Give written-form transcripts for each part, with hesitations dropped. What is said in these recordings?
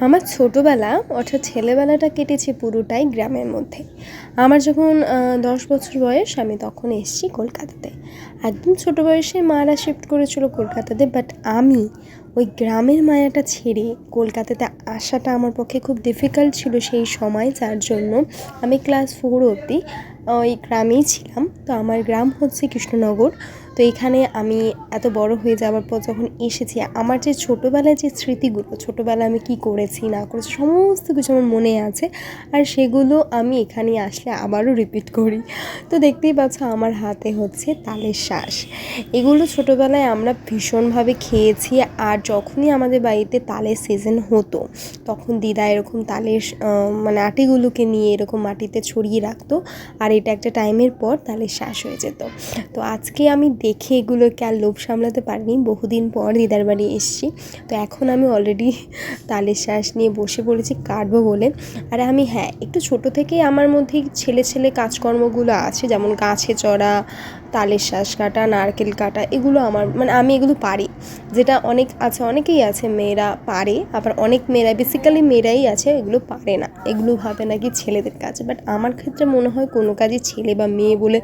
আমার ছোটোবেলা অর্থাৎ ছেলেবেলাটা কেটেছে পুরোটাই গ্রামের মধ্যে। আমার যখন 10 বছর বয়স আমি তখন এসেছি কলকাতাতে। একদম ছোটো বয়সে মারা শিফট করেছিল কলকাতাতে, বাট আমি ওই গ্রামের মায়াটা ছেড়ে কলকাতাতে আসাটা আমার পক্ষে খুব ডিফিকাল্ট ছিল সেই সময়, যার জন্য আমি ক্লাস 4 অবধি ওই গ্রামেই ছিলাম। তো আমার গ্রাম হচ্ছে কৃষ্ণনগর। তো এখানে আমি এত বড় হয়ে যাওয়ার পর যখন এসেছি, আমার যে ছোটোবেলায় যে স্মৃতিগুলো, ছোটোবেলায় আমি কী করেছি না করেছি সমস্ত কিছু আমার মনে আছে, আর সেগুলো আমি এখানে আসলে আবারও রিপিট করি। তো দেখতেই পাচ্ছ আমার হাতে হচ্ছে তালের শাঁস। এগুলো ছোটোবেলায় আমরা ভীষণভাবে খেয়েছি। আর যখনই আমাদের বাড়িতে তালের সিজন হতো তখন দিদা এরকম তালের মানে আটিগুলোকে নিয়ে এরকম মাটিতে ছড়িয়ে রাখতো, আর এটা একটা টাইমের পর তালের শাঁস হয়ে যেত। তো আজকে আমি দেখে এগুলোকে আর লোভ সামলাতে পারিনি, বহুদিন পর দিদার বাড়ি এসেছি। তো এখন আমি অলরেডি তালের শাঁস নিয়ে বসে পড়েছি কাটবো বলে। আর আমি একটু ছোট থেকেই আমার মধ্যে ছেলে ছেলে কাজকর্মগুলো আছে, যেমন গাছে চড়া, তালের শাঁস কাটা, নারকেল কাটা, এগুলো আমার আমি এগুলো পারি। যেটা অনেকেই আছে মেয়েরা পারে, আবার অনেক মেয়েরা বেসিক্যালি মেয়েরাই আছে এগুলো পারে না, এগুলো ভাবে নাকি ছেলেদের কাজ। বাট আমার ক্ষেত্রে মনে হয় কোনো কাজই ছেলে বা মেয়ে বলে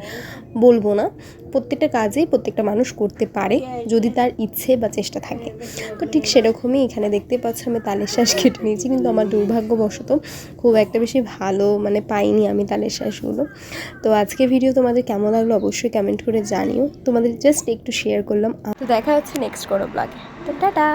বলবো না, প্রত্যেকটা কাজেই প্রত্যেকটা মানুষ করতে পারে যদি তার ইচ্ছে বা চেষ্টা থাকে। তো ঠিক সেরকমই এখানে দেখতে পাচ্ছ আমি তালের শাঁস কেটে নিয়েছি, কিন্তু আমার দুর্ভাগ্যবশত খুব একটা বেশি ভালো পাইনি আমি তালের শাঁসগুলো। তো আজকে ভিডিও তোমাদের কেমন লাগলো অবশ্যই কমেন্ট করে জানিও, তোমাদের জাস্ট একটু শেয়ার করলাম। তো দেখা হচ্ছে নেক্সট কোনো ব্লগে। তো টাটা।